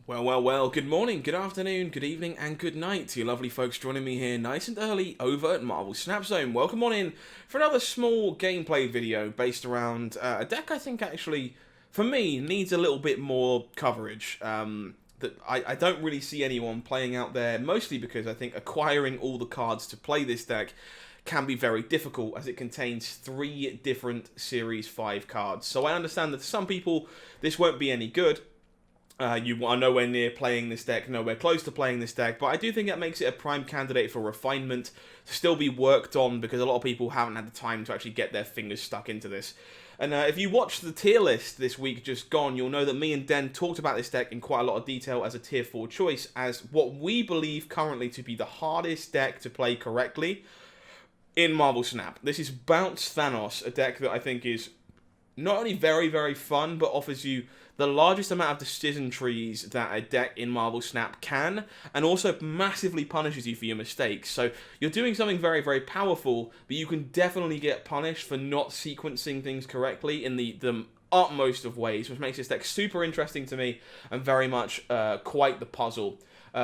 Well, good morning, good afternoon, good evening, and good night to you lovely folks joining me here nice and early over at Marvel Snap Zone. Welcome on in for another small gameplay video based around a deck I think actually, for me, needs a little bit more coverage. That I don't really see anyone playing out there, mostly because I think acquiring all the cards to play this deck can be very difficult as it contains 3 different Series 5 cards. So I understand that to some people this won't be any good. You are nowhere near playing this deck, nowhere close to playing this deck, but I do think that makes it a prime candidate for refinement to still be worked on because a lot of people haven't had the time to actually get their fingers stuck into this. And if you watched the tier list this week just gone, you'll know that me and Den talked about this deck in quite a lot of detail as a tier 4 choice, as what we believe currently to be the hardest deck to play correctly in Marvel Snap. This is Bounce Thanos, a deck that I think is not only very, very fun, but offers you the largest amount of decision trees that a deck in Marvel Snap can, and also massively punishes you for your mistakes. So you're doing something very, very powerful, but you can definitely get punished for not sequencing things correctly in the utmost of ways, which makes this deck super interesting to me and very much quite the puzzle.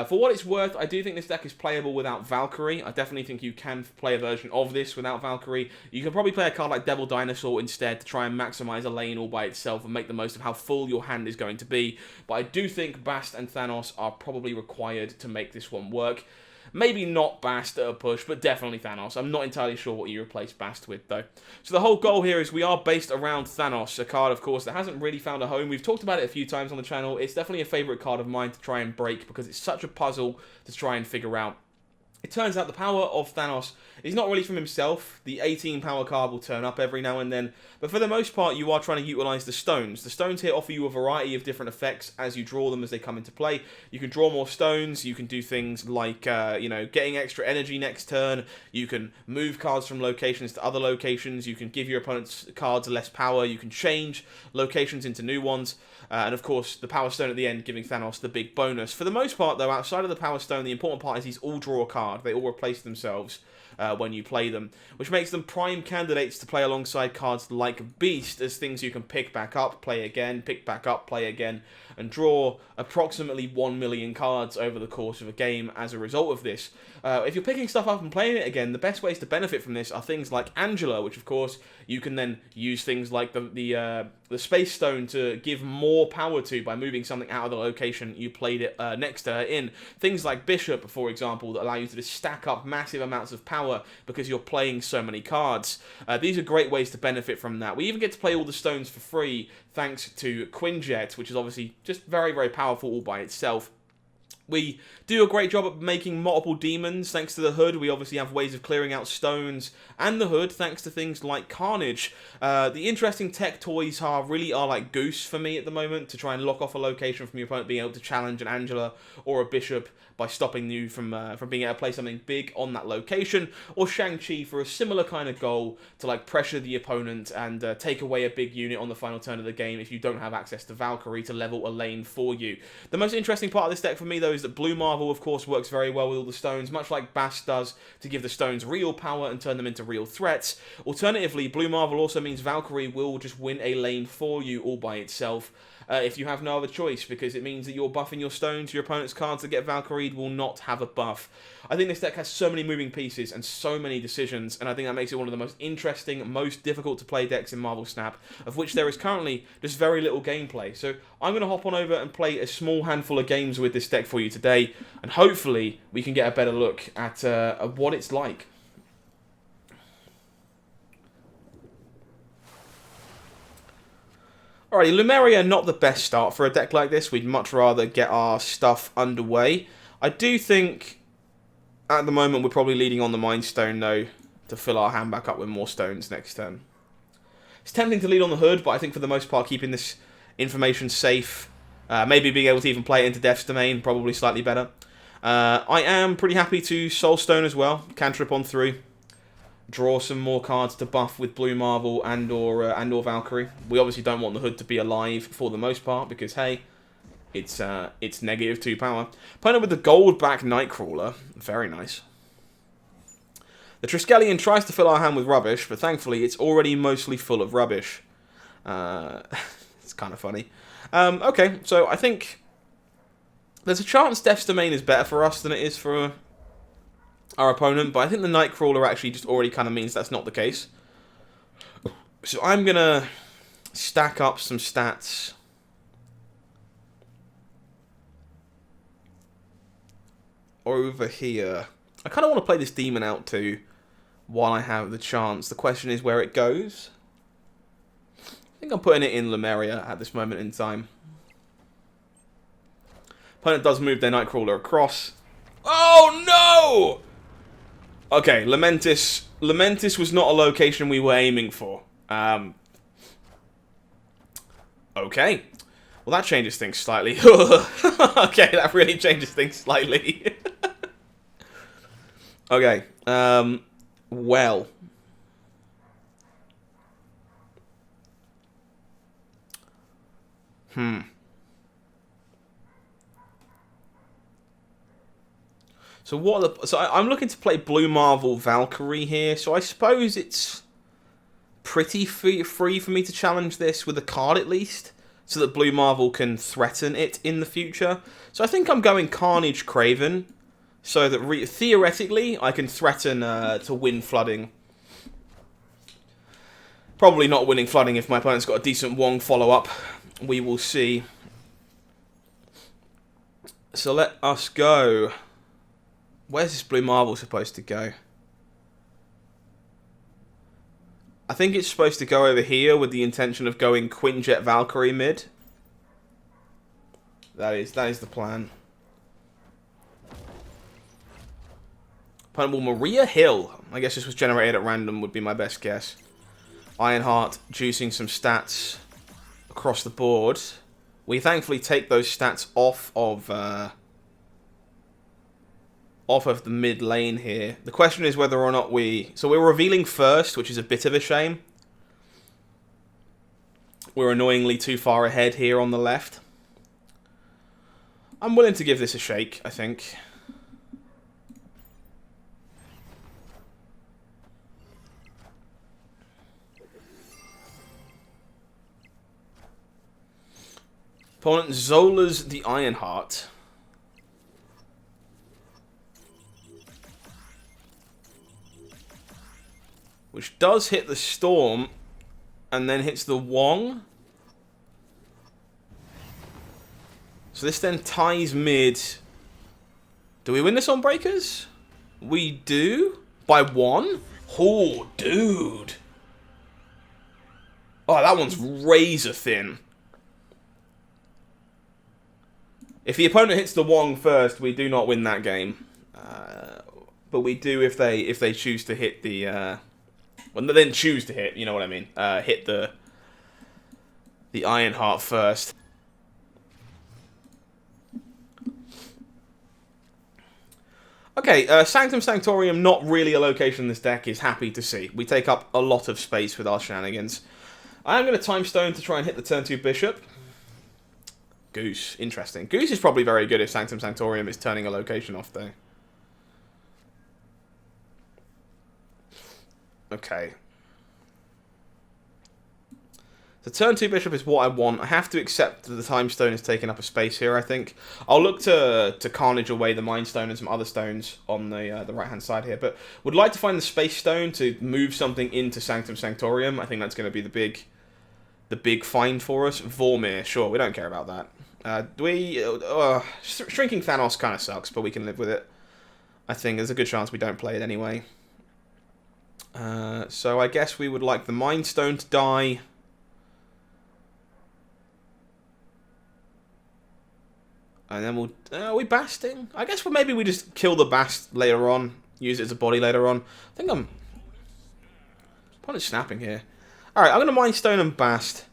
For what it's worth, I do think this deck is playable without Valkyrie. I definitely think you can play a version of this without Valkyrie. You can probably play a card like Devil Dinosaur instead to try and maximize a lane all by itself and make the most of how full your hand is going to be. But I do think Bast and Thanos are probably required to make this one work. Maybe not Bast at a push, but definitely Thanos. I'm not entirely sure what you replace Bast with, though. So the whole goal here is we are based around Thanos, a card, of course, that hasn't really found a home. We've talked about it a few times on the channel. It's definitely a favourite card of mine to try and break because it's such a puzzle to try and figure out. It turns out the power of Thanos is not really from himself. The 18 power card will turn up every now and then, but for the most part you are trying to utilise the stones. The stones here offer you a variety of different effects as you draw them as they come into play. You can draw more stones, you can do things like, getting extra energy next turn, you can move cards from locations to other locations, you can give your opponent's cards less power, you can change locations into new ones, and of course the power stone at the end giving Thanos the big bonus. For the most part though, outside of the power stone, the important part is these all draw a card. They all replace themselves when you play them, which makes them prime candidates to play alongside cards like Beast as things you can pick back up, play again, pick back up, play again, and draw approximately 1 million cards over the course of a game as a result of this. If you're picking stuff up and playing it again, the best ways to benefit from this are things like Angela, which of course you can then use things like the Space Stone to give more power to by moving something out of the location you played it next to her in. Things like Bishop, for example, that allow you to just stack up massive amounts of power because you're playing so many cards. These are great ways to benefit from that. We even get to play all the stones for free thanks to Quinjet, which is obviously just very, very powerful all by itself. We do a great job at making multiple demons thanks to the hood. We obviously have ways of clearing out stones and the hood thanks to things like Carnage. The interesting tech toys really are like Goose for me at the moment to try and lock off a location from your opponent being able to challenge an Angela or a Bishop by stopping you from being able to play something big on that location, or Shang-Chi for a similar kind of goal to like pressure the opponent and take away a big unit on the final turn of the game if you don't have access to Valkyrie to level a lane for you. The most interesting part of this deck for me though is that Blue Marvel of course works very well with all the stones, much like Bast does, to give the stones real power and turn them into real threats. Alternatively, Blue Marvel also means Valkyrie will just win a lane for you all by itself. If you have no other choice, because it means that you're buffing your stones, your opponent's cards that get Valkyried will not have a buff. I think this deck has so many moving pieces and so many decisions, and I think that makes it one of the most interesting, most difficult to play decks in Marvel Snap, of which there is currently just very little gameplay. So I'm going to hop on over and play a small handful of games with this deck for you today, and hopefully we can get a better look at what it's like. Alrighty, Lumeria, not the best start for a deck like this. We'd much rather get our stuff underway. I do think, at the moment, we're probably leading on the Mind Stone, though, to fill our hand back up with more stones next turn. It's tempting to lead on the Hood, but I think for the most part, keeping this information safe, maybe being able to even play it into Death's Domain, probably slightly better. I am pretty happy to Soul Stone as well, cantrip on through. Draw some more cards to buff with Blue Marvel and or Valkyrie. We obviously don't want the Hood to be alive for the most part because hey, it's -2 power. Opponent with the gold back Nightcrawler, very nice. The Triskelion tries to fill our hand with rubbish, but thankfully it's already mostly full of rubbish. It's kind of funny. Okay, so I think There's a chance Death's Domain is better for us than it is for our opponent, but I think the Nightcrawler actually just already kind of means that's not the case. So I'm going to stack up some stats over here. I kind of want to play this demon out too while I have the chance. The question is where it goes. I think I'm putting it in Lemuria at this moment in time. Opponent does move their Nightcrawler across. Oh no! Okay, Lamentis. Lamentis was not a location we were aiming for. Okay. Well, that changes things slightly. Okay, that really changes things slightly. Okay. Well. So what are the... So I'm looking to play Blue Marvel Valkyrie here. So I suppose it's pretty free for me to challenge this with a card at least, so that Blue Marvel can threaten it in the future. So I think I'm going Carnage Craven, so that theoretically I can threaten to win flooding. Probably not winning flooding if my opponent's got a decent Wong follow-up. We will see. So let us go. Where's this Blue Marvel supposed to go? I think it's supposed to go over here with the intention of going Quinjet Valkyrie mid. That is the plan. Opponent will Maria Hill. I guess this was generated at random would be my best guess. Ironheart juicing some stats across the board. We thankfully take those stats off of the mid lane here. The question is whether or not we... So we're revealing first, which is a bit of a shame. We're annoyingly too far ahead here on the left. I'm willing to give this a shake, I think. Opponent Zola's the Ironheart. Which does hit the Storm, and then hits the Wong. So this then ties mid. Do we win this on Breakers? We do. By 1? Oh, dude. Oh, that one's razor thin. If the opponent hits the Wong first, we do not win that game. But we do if they choose to hit the... Well, they then choose to hit, you know what I mean. Hit the Ironheart first. Okay, Sanctum Sanctorium, not really a location this deck is happy to see. We take up a lot of space with our shenanigans. I am going to Time Stone to try and hit the turn 2 Bishop. Goose, interesting. Goose is probably very good if Sanctum Sanctorium is turning a location off, though. Okay. The turn 2 Bishop is what I want. I have to accept that the Time Stone is taking up a space here, I think. I'll look to Carnage away the Mind Stone and some other stones on the right-hand side here. But would like to find the Space Stone to move something into Sanctum Sanctorium. I think that's going to be the big find for us. Vormir, sure, we don't care about that. Shrinking Thanos kind of sucks, but we can live with it. I think there's a good chance we don't play it anyway. So I guess we would like the Mind Stone to die. And then we'll... are we basting? I guess maybe we just kill the bast later on. Use it as a body later on. I think I'm... Probably snapping here. Alright, I'm going to Mind Stone and bast.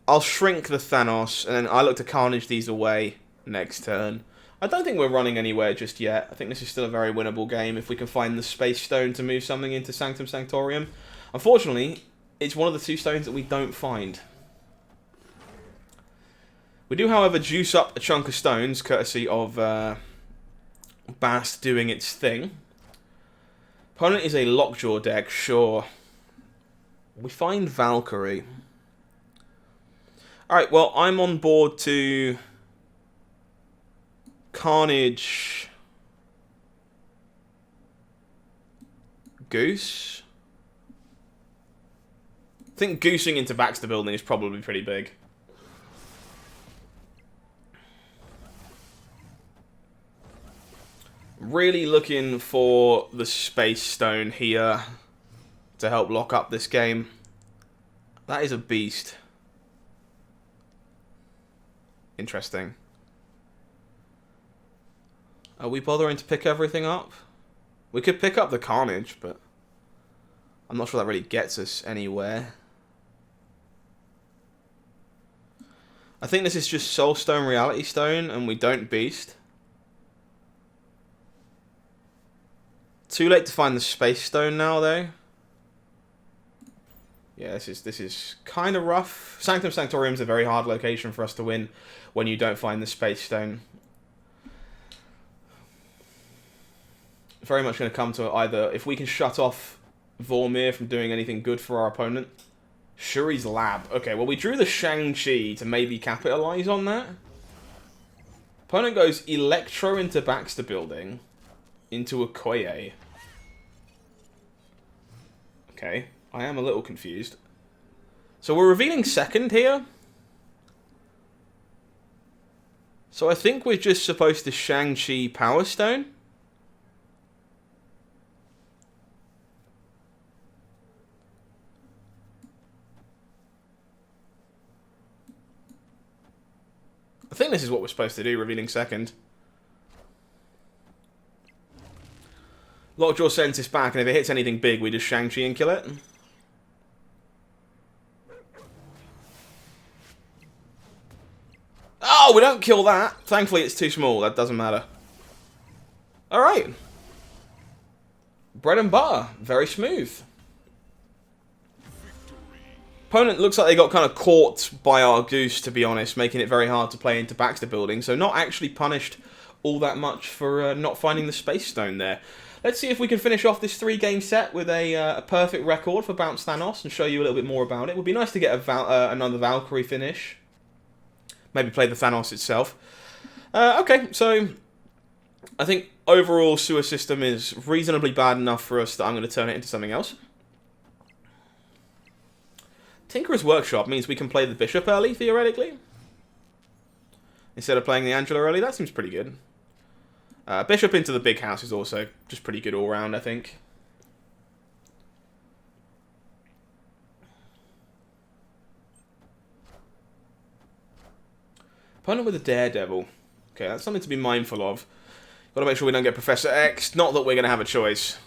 I'll shrink the Thanos. And then I look to Carnage these away next turn. I don't think we're running anywhere just yet. I think this is still a very winnable game if we can find the Space Stone to move something into Sanctum Sanctorium. Unfortunately, it's one of the 2 stones that we don't find. We do, however, juice up a chunk of stones, courtesy of Bast doing its thing. Opponent is a Lockjaw deck, sure. We find Valkyrie. Alright, well, I'm on board to Carnage. Goose. I think goosing into Baxter building is probably pretty big. Really looking for the Space Stone here to help lock up this game. That is a beast. Interesting. Are we bothering to pick everything up? We could pick up the Carnage, but I'm not sure that really gets us anywhere. I think this is just Soul Stone, Reality Stone, and we don't Beast. Too late to find the Space Stone now, though. Yeah, this is kind of rough. Sanctum Sanctorium is a very hard location for us to win when you don't find the Space Stone. Very much going to come to either if we can shut off Vormir from doing anything good for our opponent. Shuri's Lab. Okay, well, we drew the Shang-Chi to maybe capitalize on that. Opponent goes Electro into Baxter building. Into Okoye. Okay, I am a little confused. So we're revealing second here. So I think we're just supposed to Shang-Chi Power Stone. I think this is what we're supposed to do, revealing second. Lockjaw sends this back, and if it hits anything big, we just Shang-Chi and kill it. Oh, we don't kill that. Thankfully, it's too small. That doesn't matter. Alright. Bread and butter. Very smooth. Opponent looks like they got kind of caught by our goose, to be honest, making it very hard to play into Baxter building. So not actually punished all that much for not finding the Space Stone there. Let's see if we can finish off this 3-game set with a perfect record for Bounce Thanos and show you a little bit more about it. It would be nice to get another Valkyrie finish. Maybe play the Thanos itself. Okay, so I think overall sewer system is reasonably bad enough for us that I'm going to turn it into something else. Tinkerer's Workshop means we can play the Bishop early, theoretically. Instead of playing the Angela early. That seems pretty good. Bishop into the big house is also just pretty good all round, I think. Opponent with a Daredevil. Okay, that's something to be mindful of. Got to make sure we don't get Professor X. Not that we're going to have a choice.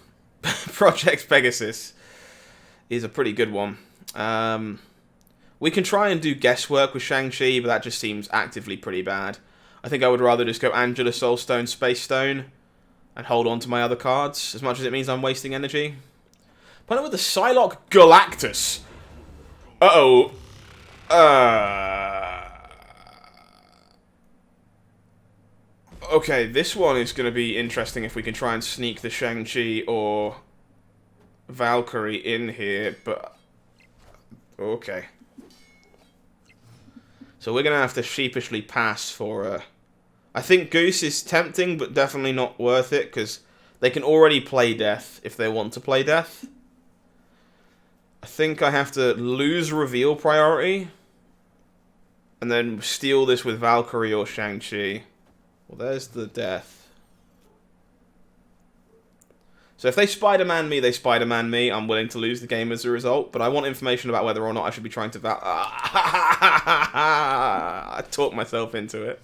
Project Pegasus is a pretty good one. We can try and do guesswork with Shang-Chi, but that just seems actively pretty bad. I think I would rather just go Angela, Soulstone, Space Stone, and hold on to my other cards, as much as it means I'm wasting energy. Opponent with the Psylocke Galactus. Uh-oh. Okay, this one is going to be interesting if we can try and sneak the Shang-Chi or Valkyrie in here, but... Okay. So we're going to have to sheepishly pass for... I think Goose is tempting, but definitely not worth it, because they can already play Death if they want to play Death. I think I have to lose Reveal priority, and then steal this with Valkyrie or Shang-Chi. Well, there's the Death. So if they Spider-Man me, they Spider-Man me. I'm willing to lose the game as a result, but I want information about whether or not I should be trying to I talked myself into it.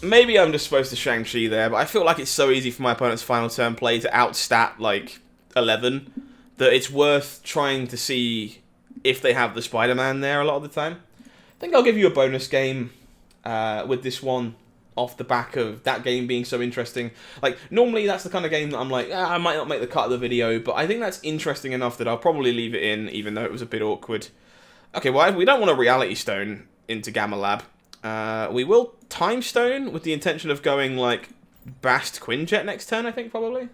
Maybe I'm just supposed to Shang-Chi there, but I feel like it's so easy for my opponent's final turn play to outstat, like, 11, that it's worth trying to see if they have the Spider-Man there a lot of the time. I think I'll give you a bonus game with this one off the back of that game being so interesting. Like, normally that's the kind of game that I'm like, I might not make the cut of the video, but I think that's interesting enough that I'll probably leave it in, even though it was a bit awkward. Okay, well, we don't want a Reality Stone into Gamma Lab. We will Time Stone with the intention of going, like, Bast Quinjet next turn, I think, probably.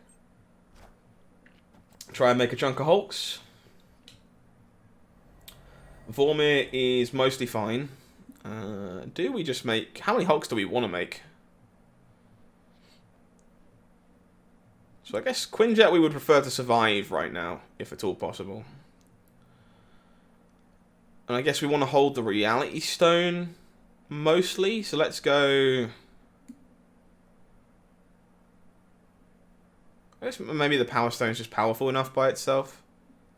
Try and make a chunk of Hulks. Vormir is mostly fine. Do we just make... How many Hulks do we want to make? So I guess Quinjet we would prefer to survive right now, if at all possible. And I guess we want to hold the Reality Stone mostly. So let's go... I guess maybe the Power Stone is just powerful enough by itself.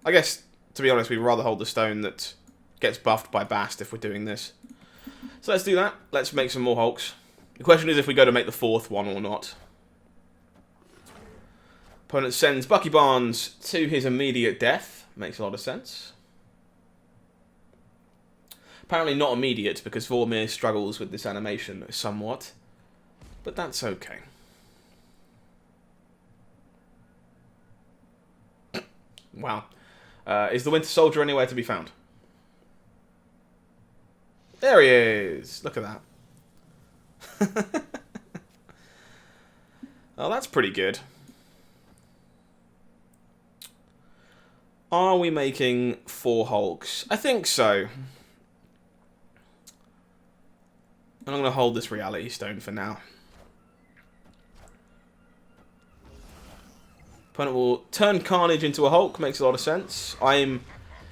I guess, to be honest, we'd rather hold the stone that gets buffed by Bast if we're doing this. So let's do that. Let's make some more Hulks. The question is if we go to make the 4th one or not. Opponent sends Bucky Barnes to his immediate death. Makes a lot of sense. Apparently not immediate because Vormir struggles with this animation somewhat. But that's okay. Wow. Is the Winter Soldier anywhere to be found? There he is. Look at that. Oh, that's pretty good. Are we making 4 Hulks? I think so. And I'm going to hold this Reality Stone for now. Opponent will turn Carnage into a Hulk. Makes a lot of sense. I'm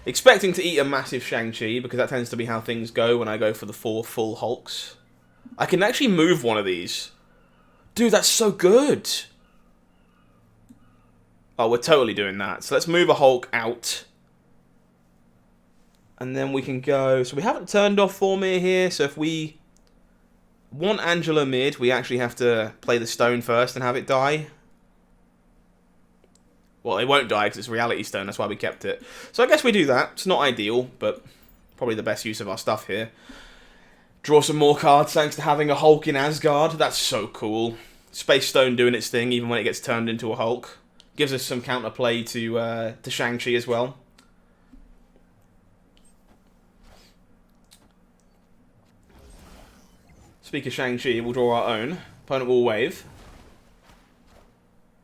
expecting to eat a massive Shang-Chi because that tends to be how things go when I go for the 4 full Hulks. I can actually move one of these. Dude, that's so good. Oh, we're totally doing that. So let's move a Hulk out. And then we can go... So we haven't turned off Vormir here. So if we want Angela mid, we actually have to play the stone first and have it die. Well, it won't die because it's Reality Stone. That's why we kept it. So I guess we do that. It's not ideal, but probably the best use of our stuff here. Draw some more cards thanks to having a Hulk in Asgard. That's so cool. Space Stone doing its thing even when it gets turned into a Hulk. Gives us some counterplay to Shang-Chi as well. Speak of Shang-Chi, we'll draw our own. Opponent will wave.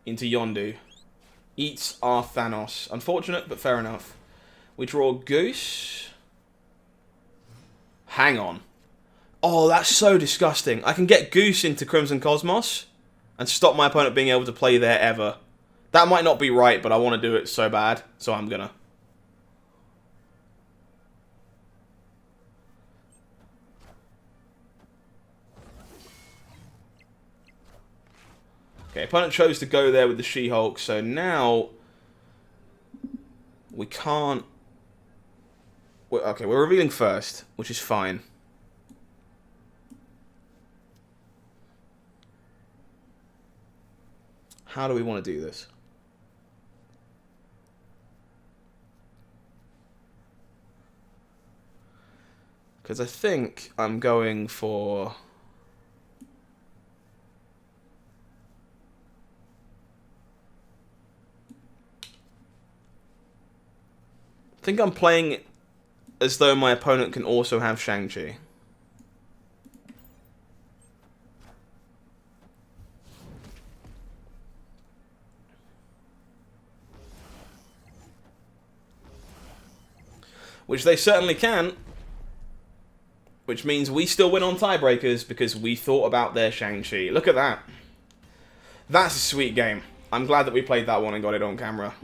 Into Yondu. Eats our Thanos. Unfortunate, but fair enough. We draw Goose. Hang on. Oh, that's so disgusting. I can get Goose into Crimson Cosmos and stop my opponent being able to play there ever. That might not be right, but I want to do it so bad, so I'm gonna. Okay, opponent chose to go there with the She-Hulk, so now we can't... Okay, we're revealing first, which is fine. How do we want to do this? Because I think I'm going for... I think I'm playing as though my opponent can also have Shang-Chi. Which they certainly can. Which means we still win on tiebreakers because we thought about their Shang-Chi. Look at that. That's a sweet game. I'm glad that we played that one and got it on camera.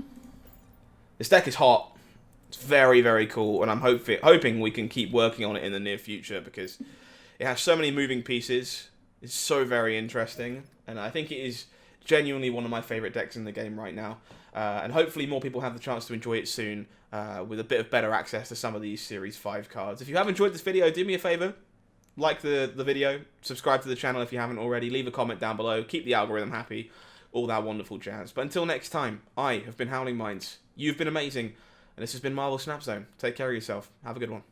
This deck is hot. It's very, very cool, and I'm hoping we can keep working on it in the near future because it has so many moving pieces. It's so very interesting, and I think it is genuinely one of my favourite decks in the game right now. And hopefully more people have the chance to enjoy it soon with a bit of better access to some of these Series 5 cards. If you have enjoyed this video, do me a favour. Like the video, subscribe to the channel if you haven't already, leave a comment down below, keep the algorithm happy, all that wonderful jazz. But until next time, I have been HowlingMines. You've been amazing. And this has been Marvel Snap Zone. Take care of yourself. Have a good one.